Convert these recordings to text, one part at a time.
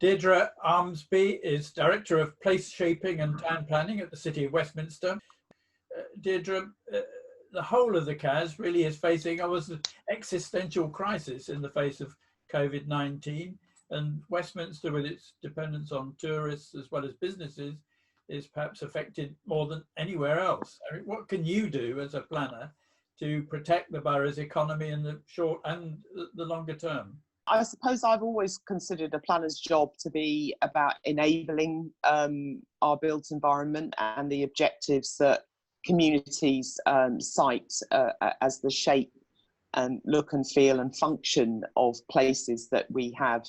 Deirdra Armsby is Director of Place Shaping and Town Planning at the City of Westminster. Deirdra, the whole of the CAS really is facing an existential crisis in the face of COVID-19, and Westminster, with its dependence on tourists as well as businesses, is perhaps affected more than anywhere else. I mean, what can you do as a planner to protect the borough's economy in the short and the longer term? I suppose I've always considered a planner's job to be about enabling our built environment and the objectives that communities cite as the shape and look and feel and function of places that we have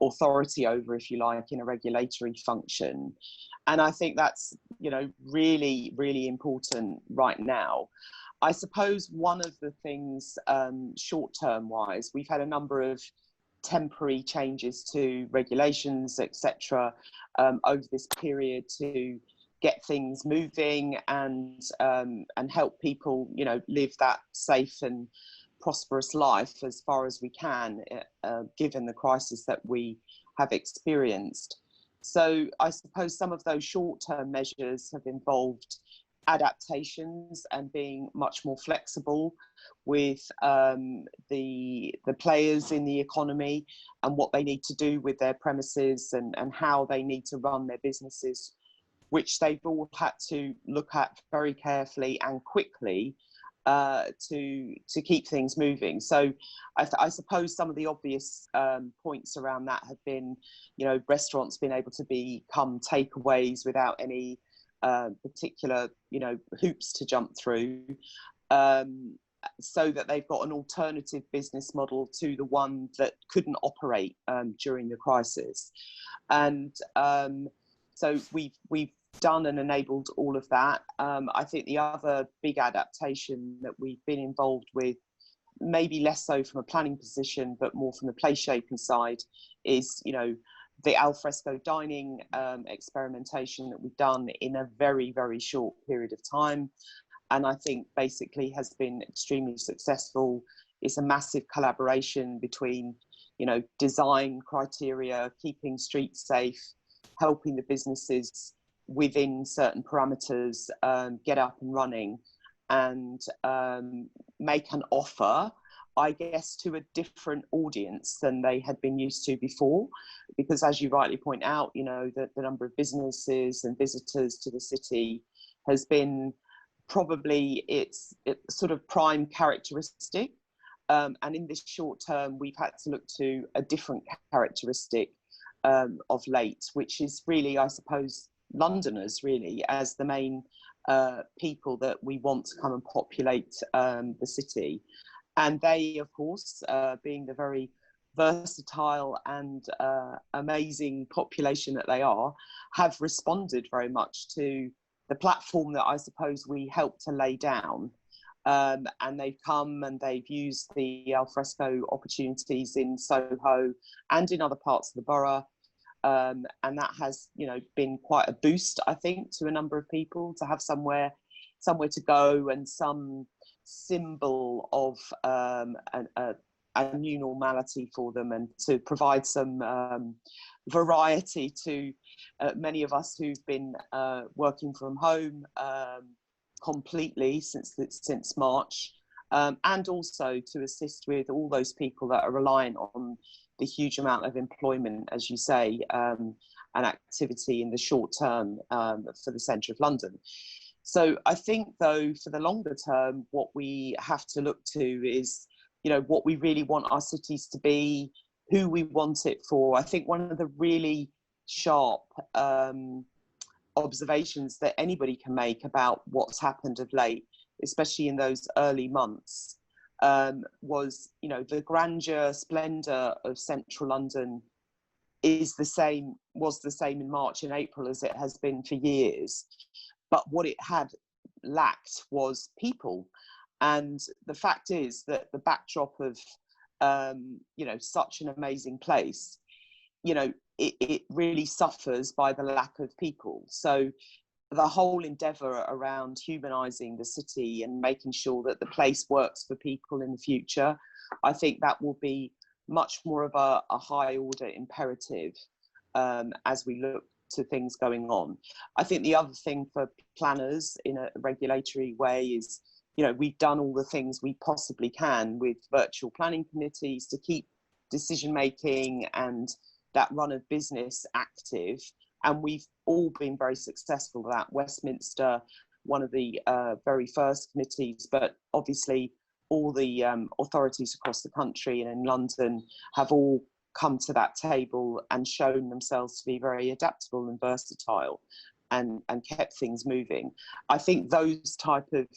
authority over, if you like, in a regulatory function. And I think that's, really, really important right now. I suppose one of the things short-term wise, we've had a number of temporary changes to regulations, etc., over this period to get things moving and help people, live that safe and prosperous life as far as we can, given the crisis that we have experienced. So I suppose some of those short-term measures have involved adaptations and being much more flexible with the players in the economy and what they need to do with their premises and how they need to run their businesses, which they've all had to look at very carefully and quickly to keep things moving. So I suppose some of the obvious points around that have been, restaurants being able to become takeaways without any particular, hoops to jump through, so that they've got an alternative business model to the one that couldn't operate during the crisis. And so we've done and enabled all of that. I think the other big adaptation that we've been involved with, maybe less so from a planning position, but more from the place shaping side, is, the alfresco dining experimentation that we've done in a very, very short period of time. And I think basically has been extremely successful. It's a massive collaboration between, design criteria, keeping streets safe, helping the businesses within certain parameters get up and running and make an offer, I guess, to a different audience than they had been used to before. Because as you rightly point out, the number of businesses and visitors to the city has been probably its sort of prime characteristic. And in this short term, we've had to look to a different characteristic of late, which is really, I suppose, Londoners really as the main people that we want to come and populate the city. And they, of course, being the very versatile and amazing population that they are, have responded very much to the platform that I suppose we helped to lay down. And they've come and they've used the alfresco opportunities in Soho and in other parts of the borough. And that has, been quite a boost, I think, to a number of people to have somewhere to go and some symbol of a new normality for them, and to provide some variety to many of us who've been working from home completely since March, and also to assist with all those people that are reliant on the huge amount of employment, as you say, and activity in the short term for the centre of London. So I think, though, for the longer term, what we have to look to is, what we really want our cities to be, who we want it for. I think one of the really sharp observations that anybody can make about what's happened of late, especially in those early months, was, the grandeur, splendour of central London was the same in March and April as it has been for years. But what it had lacked was people. And the fact is that the backdrop of, such an amazing place, it really suffers by the lack of people. So the whole endeavour around humanising the city and making sure that the place works for people in the future, I think that will be much more of a high order imperative. as we look to things going on. I think the other thing for planners in a regulatory way is, we've done all the things we possibly can with virtual planning committees to keep decision making and that run of business active, and we've all been very successful with that. Westminster, one of the very first committees, but obviously all the authorities across the country and in London have all come to that table and shown themselves to be very adaptable and versatile, and kept things moving. I think those type of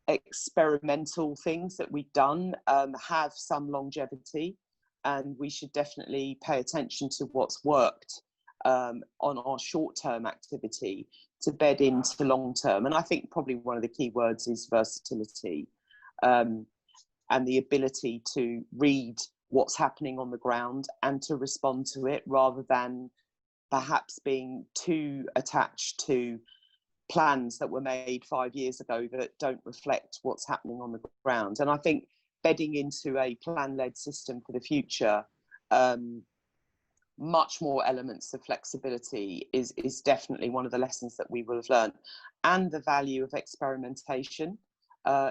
experimental things that we've done have some longevity, and we should definitely pay attention to what's worked on our short-term activity to bed into long-term. And I think probably one of the key words is versatility, and the ability to read what's happening on the ground and to respond to it, rather than perhaps being too attached to plans that were made 5 years ago that don't reflect what's happening on the ground. And I think bedding into a plan-led system for the future, much more elements of flexibility is definitely one of the lessons that we will have learned, and the value of experimentation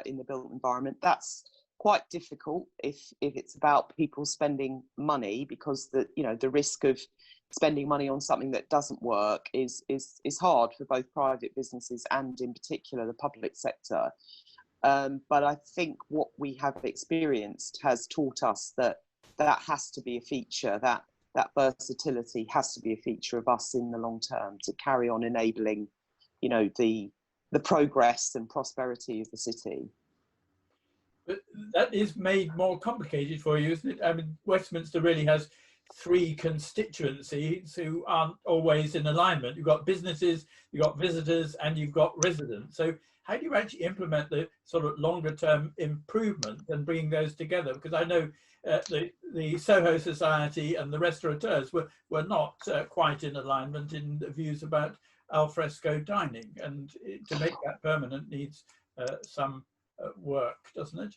in the built environment. That's quite difficult if it's about people spending money, because the risk of spending money on something that doesn't work is hard for both private businesses and in particular the public sector. But I think what we have experienced has taught us that has to be a feature, that versatility has to be a feature of us in the long term to carry on enabling, the progress and prosperity of the city. But that is made more complicated for you, isn't it? I mean, Westminster really has 3 constituencies who aren't always in alignment. You've got businesses, you've got visitors, and you've got residents. So how do you actually implement the sort of longer term improvement and bringing those together? Because I know the Soho Society and the restaurateurs were not quite in alignment in the views about al fresco dining, and to make that permanent needs some work, doesn't it?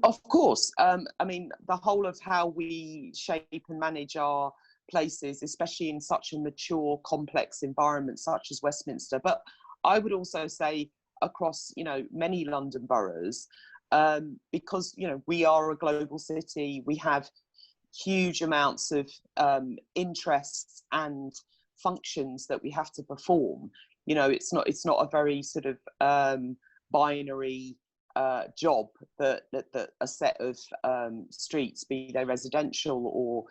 Of course. I mean, the whole of how we shape and manage our places, especially in such a mature, complex environment such as Westminster, but I would also say across, many London boroughs, because, we are a global city, we have huge amounts of interests and functions that we have to perform. It's not a very sort of binary job that a set of streets, be they residential or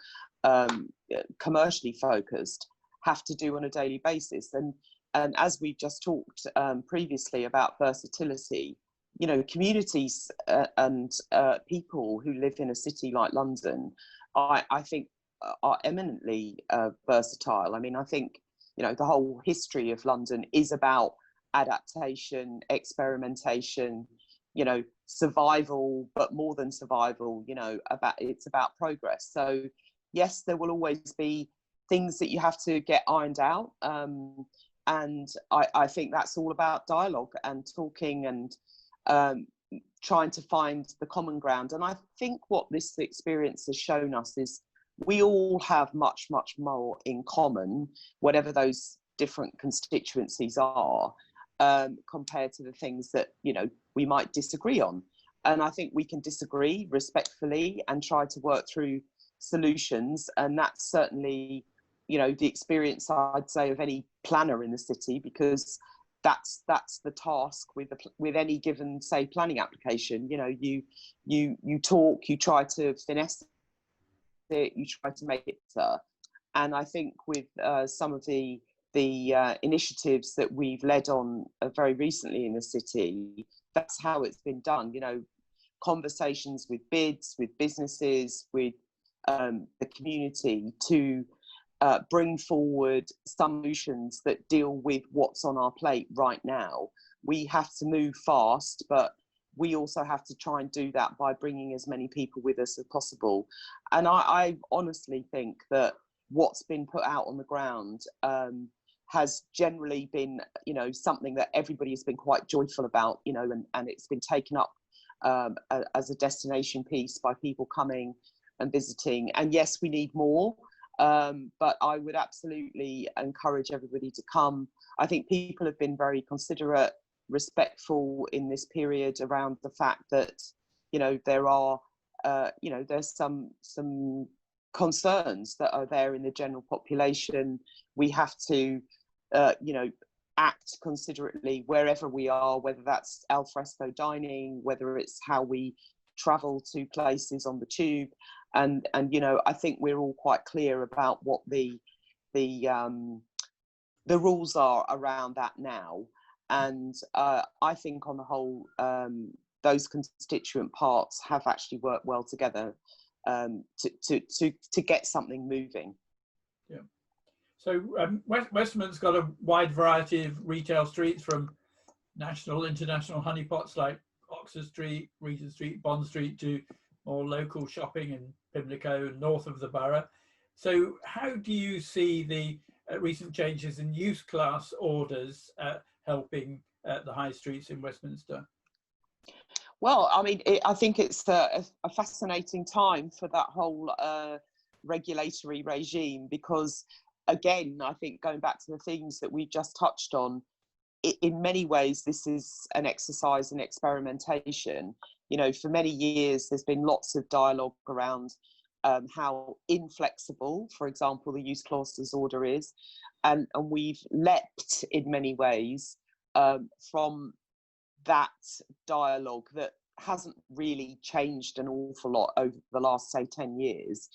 commercially focused, have to do on a daily basis. And as we've just talked previously about versatility, communities and people who live in a city like London, I think are eminently versatile. I mean, I think, the whole history of London is about adaptation, experimentation, survival, but more than survival, it's about progress. So yes, there will always be things that you have to get ironed out. And I think that's all about dialogue and talking and trying to find the common ground. And I think what this experience has shown us is we all have much, much more in common, whatever those different constituencies are, compared to the things that, we might disagree on. And I think we can disagree respectfully and try to work through solutions. And that's certainly, the experience, I'd say, of any planner in the city, because that's the task with any given, say, planning application. You talk, you try to finesse it, you try to make it better. And I think with some of the initiatives that we've led on very recently in the city, that's how it's been done. Conversations with bids, with businesses, with the community to bring forward solutions that deal with what's on our plate right now. We have to move fast, but we also have to try and do that by bringing as many people with us as possible. And I honestly think that what's been put out on the ground has generally been, something that everybody has been quite joyful about, and it's been taken up as a destination piece by people coming and visiting. And yes, we need more. But I would absolutely encourage everybody to come. I think people have been very considerate, respectful in this period around the fact that, you know, there are, you know, there's some concerns that are there in the general population. We have to, you know, act considerately wherever we are, whether that's al fresco dining, whether it's how we travel to places on the tube. And you know, I think we're all quite clear about what the rules are around that now. And I think on the whole, those constituent parts have actually worked well together to get something moving. Yeah. So Westminster's got a wide variety of retail streets, from national, international honeypots like Oxford Street, Regent Street, Bond Street, to more local shopping in Pimlico and north of the borough. So how do you see the recent changes in use class orders helping the high streets in Westminster? Well, I mean, I think it's a fascinating time for that whole regulatory regime, because, again, I think going back to the things that we just touched on, in many ways, this is an exercise in experimentation. You know, for many years, there's been lots of dialogue around how inflexible, for example, the use clauses order is. And we've leapt in many ways from that dialogue that hasn't really changed an awful lot over the last, say, 10 years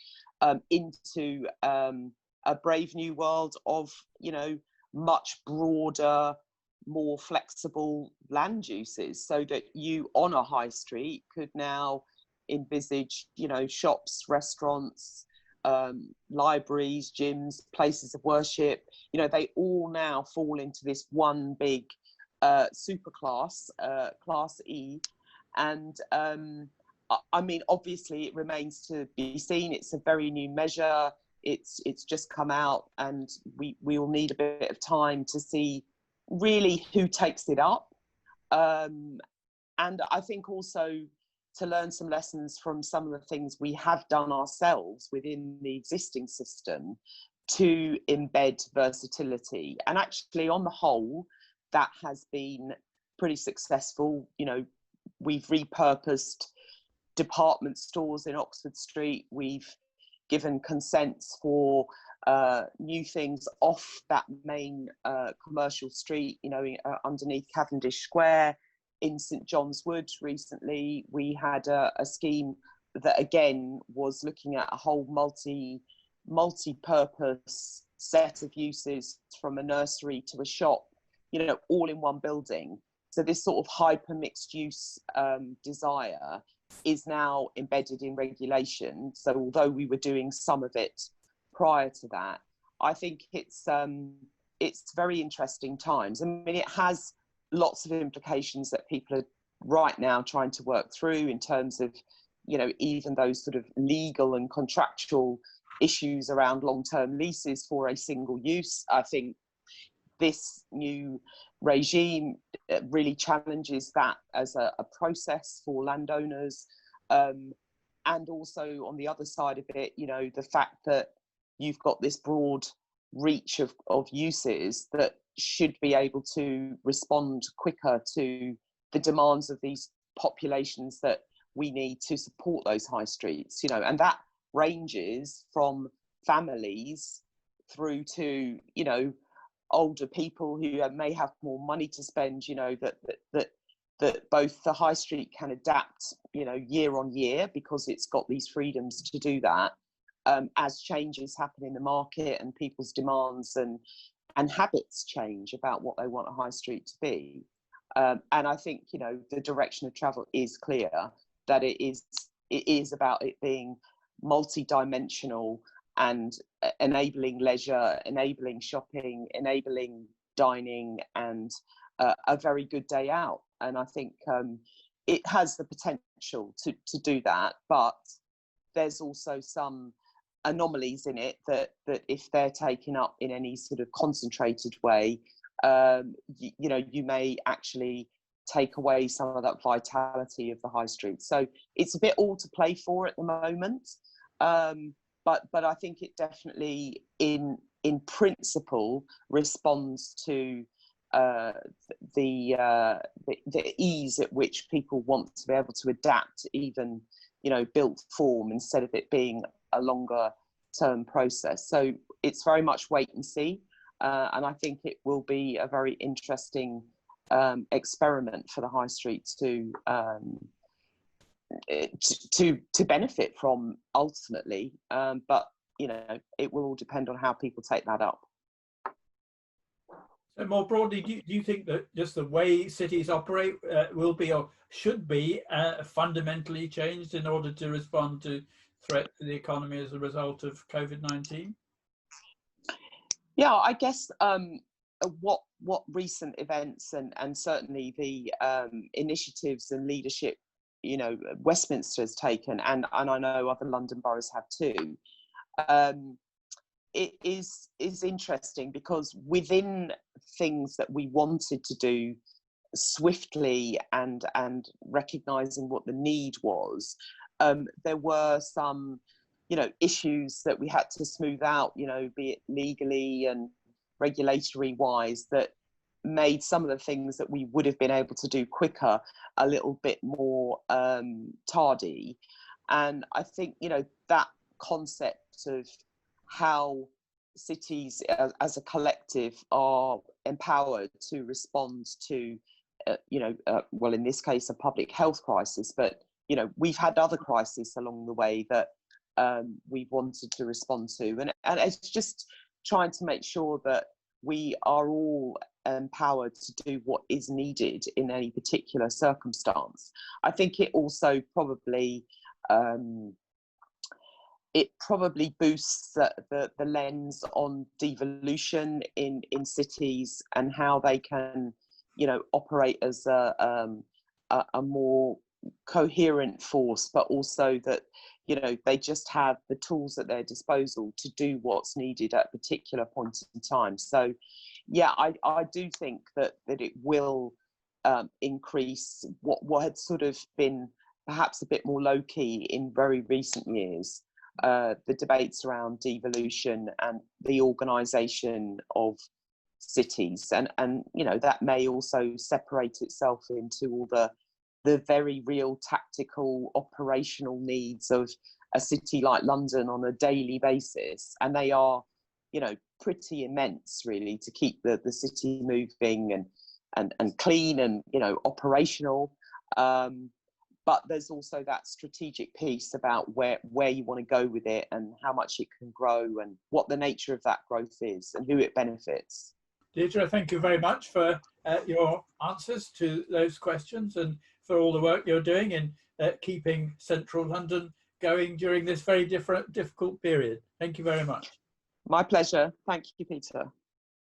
into a brave new world of, you know, much broader, more flexible land uses, so that you on a high street could now envisage, you know, shops, restaurants, libraries, gyms, places of worship. You know, they all now fall into this one big super class, class E. And I mean, obviously it remains to be seen. It's a very new measure. It's just come out, and we will need a bit of time to see really who takes it up. And I think also to learn some lessons from some of the things we have done ourselves within the existing system to embed versatility. And actually, on the whole, that has been pretty successful. You know, we've repurposed department stores in Oxford Street. We've given consents for new things off that main commercial street, you know, underneath Cavendish Square. In St John's Wood recently, we had a scheme that again was looking at a whole multi-purpose set of uses, from a nursery to a shop, you know, all in one building. So this sort of hyper mixed use desire is now embedded in regulation. So although we were doing some of it prior to that, I think it's very interesting times. I mean, it has lots of implications that people are right now trying to work through in terms of, you know, even those sort of legal and contractual issues around long-term leases for a single use. I think this new regime really challenges that as a process for landowners. And also on the other side of it, you know, the fact that you've got this broad reach of uses that should be able to respond quicker to the demands of these populations that we need to support those high streets, you know, and that ranges from families through to, you know, older people who may have more money to spend, you know, that both the high street can adapt, you know, year on year, because it's got these freedoms to do that as changes happen in the market and people's demands and habits change about what they want a high street to be. And I think, you know, the direction of travel is clear, that it is about it being multi-dimensional and enabling leisure, enabling shopping, enabling dining, and a very good day out. And I think it has the potential to do that, but there's also some anomalies in it that if they're taken up in any sort of concentrated way, you know, you may actually take away some of that vitality of the high street. So it's a bit all to play for at the moment. but I think it definitely, in principle, responds to the ease at which people want to be able to adapt, even, you know, built form, instead of it being a longer term process. So it's very much wait and see, and I think it will be a very interesting experiment for the high street to benefit from ultimately, but you know, it will all depend on how people take that up. So more broadly, do you think that just the way cities operate will be or should be fundamentally changed in order to respond to threat to the economy as a result of COVID-19? Yeah, I guess what recent events and certainly the initiatives and leadership, you know, Westminster has taken, and I know other London boroughs have too, it is interesting, because within things that we wanted to do swiftly and recognizing what the need was, there were some, you know, issues that we had to smooth out, you know, be it legally and regulatory wise, that made some of the things that we would have been able to do quicker a little bit more tardy. And I think, you know, that concept of how cities as a collective are empowered to respond to, you know, well, in this case, a public health crisis, but, you know, we've had other crises along the way that we've wanted to respond to. And it's just trying to make sure that we are all empowered to do what is needed in any particular circumstance. I think it also probably boosts the lens on devolution in cities and how they can, you know, operate as a more coherent force, but also that, you know, they just have the tools at their disposal to do what's needed at a particular point in time. So yeah, I do think that it will increase what had sort of been perhaps a bit more low-key in very recent years, the debates around devolution and the organisation of cities, and you know, that may also separate itself into all the very real tactical operational needs of a city like London on a daily basis, and they are, you know, pretty immense really, to keep the city moving and clean and, you know, operational. But there's also that strategic piece about where you want to go with it and how much it can grow and what the nature of that growth is and who it benefits. Deirdra, thank you very much for your answers to those questions and for all the work you're doing in keeping central London going during this very difficult period. Thank you very much. My pleasure. Thank you, Peter.